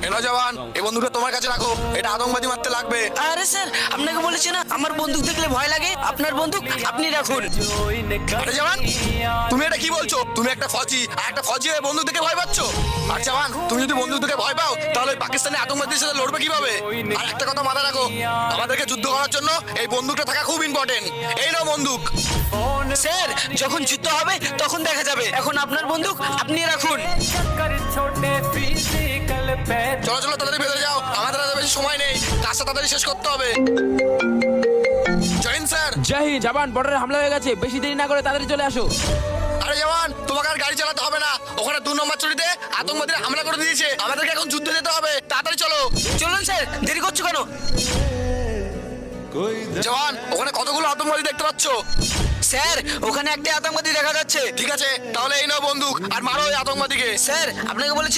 এলো জওয়ান, এই বন্দুকটা তোমার কাছে রাখো, এটা আতঙ্কবাদী মারতে লাগবে। আরে স্যার, আপনাকে বলেছি না আমার বন্দুক দেখলে ভয় লাগে। আপনার বন্দুক আপনি রাখুন। আরে জওয়ান, তুমি এটা কি বলছো? তুমি একটা ফৌজি, আর একটা ফৌজি হয়ে বন্দুক দেখে ভয় পাচ্ছো? আর জওয়ান, তুমি যদি বন্দুক দেখে ভয় পাও তাহলে ওই পাকিস্তানি আতঙ্কবাদীর সাথে লড়বে কিভাবে? আর একটা কথা মাথায় রাখো, আমাদেরকে যুদ্ধ করার জন্য এই বন্দুকটা থাকা খুব ইম্পর্টেন্ট। এই নাও বন্দুক। স্যার, যখন যুদ্ধ হবে তখন দেখা যাবে। এখন আপনার বন্দুক আপনি রাখুন। চলো চলো, তাড়াতাড়ি ভেতরে যাও, আমাদের আর বেশি সময় নেই, কাজটা তাড়াতাড়ি শেষ করতে হবে। Join sir. জয় হিন্দ। জওয়ান, বর্ডারে হামলা হয়ে গেছে, বেশি দেরি না করে তাড়াতাড়ি চলে আসো। আরে জওয়ান, তোমাকে আর গাড়ি চালাতে হবে না, ওখানে 2 নম্বর চুরিতে আতঙ্কবাদীরা হামলা করে দিয়েছে, আমাদেরকে এখন যুদ্ধে যেতে হবে, তাড়াতাড়ি চলো। চলুন স্যার, দেরি করছো কেন? জওয়ান, ওখানে কতগুলো আতঙ্কবাদী দেখতে পাচ্ছ? স্যার, ওখানে একটা আতঙ্কবাদী দেখা যাচ্ছে। ঠিক আছে, তাহলে এই নাও বন্দুক আর মারো ওই আতঙ্কবাদীকে। স্যার, আপনাকে বলেছি